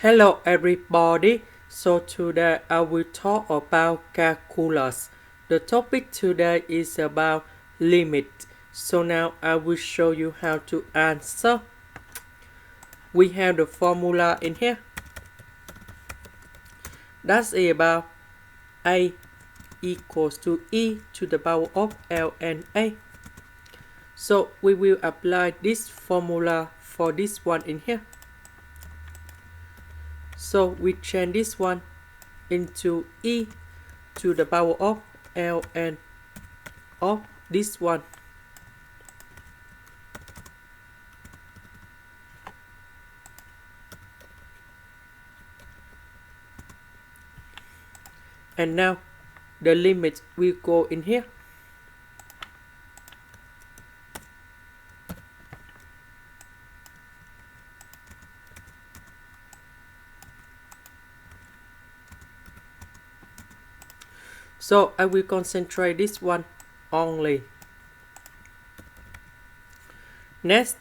Hello everybody. So today I will talk about calculus. The topic today is about limit. So now I will show you how to answer. We have the formula in here. That's about a equals to e to the power of ln(a). So we will apply this formula for this one in here. So we change this one into e to the power of ln of this one. And now the limit will go in here. So I will concentrate this one only. Next,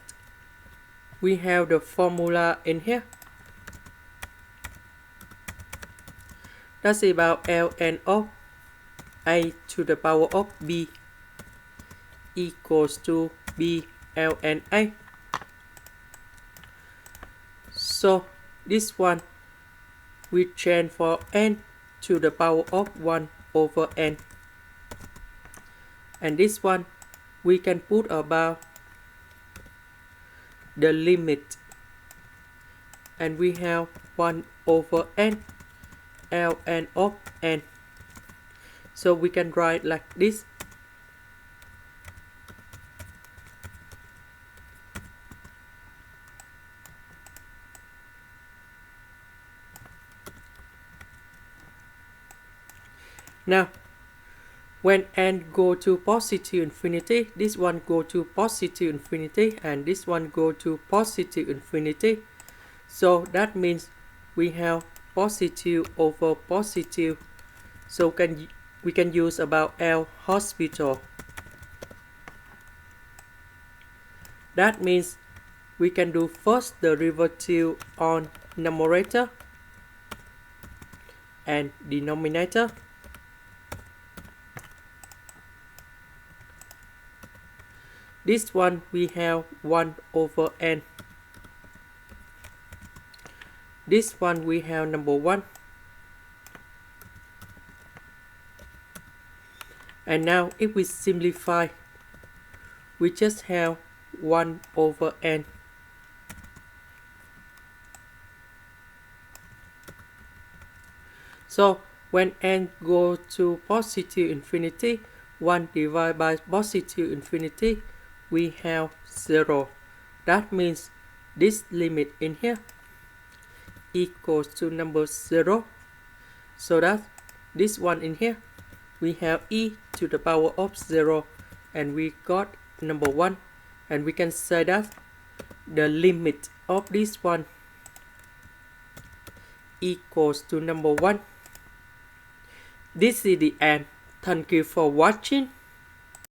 we have the formula in here. That's about ln of a to the power of b equals to b ln a. So this one we change for n to the power of 1 over n. And this one we can put about the limit. And we have 1 over n ln of n. So we can write like this. Now, when n go to positive infinity, this one go to positive infinity and this one go to positive infinity. So that means we have positive over positive. So we can use about L'Hospital. That means we can do first derivative on numerator and denominator. This one we have 1 over n. This one we have number 1. And now if we simplify, we just have 1 over n. So when n go to positive infinity, 1 divided by positive infinity, we have 0. That means this limit in here equals to number 0. So that this one in here, we have e to the power of 0 and we got number 1. And we can say that the limit of this one equals to number 1. This is the end. Thank you for watching.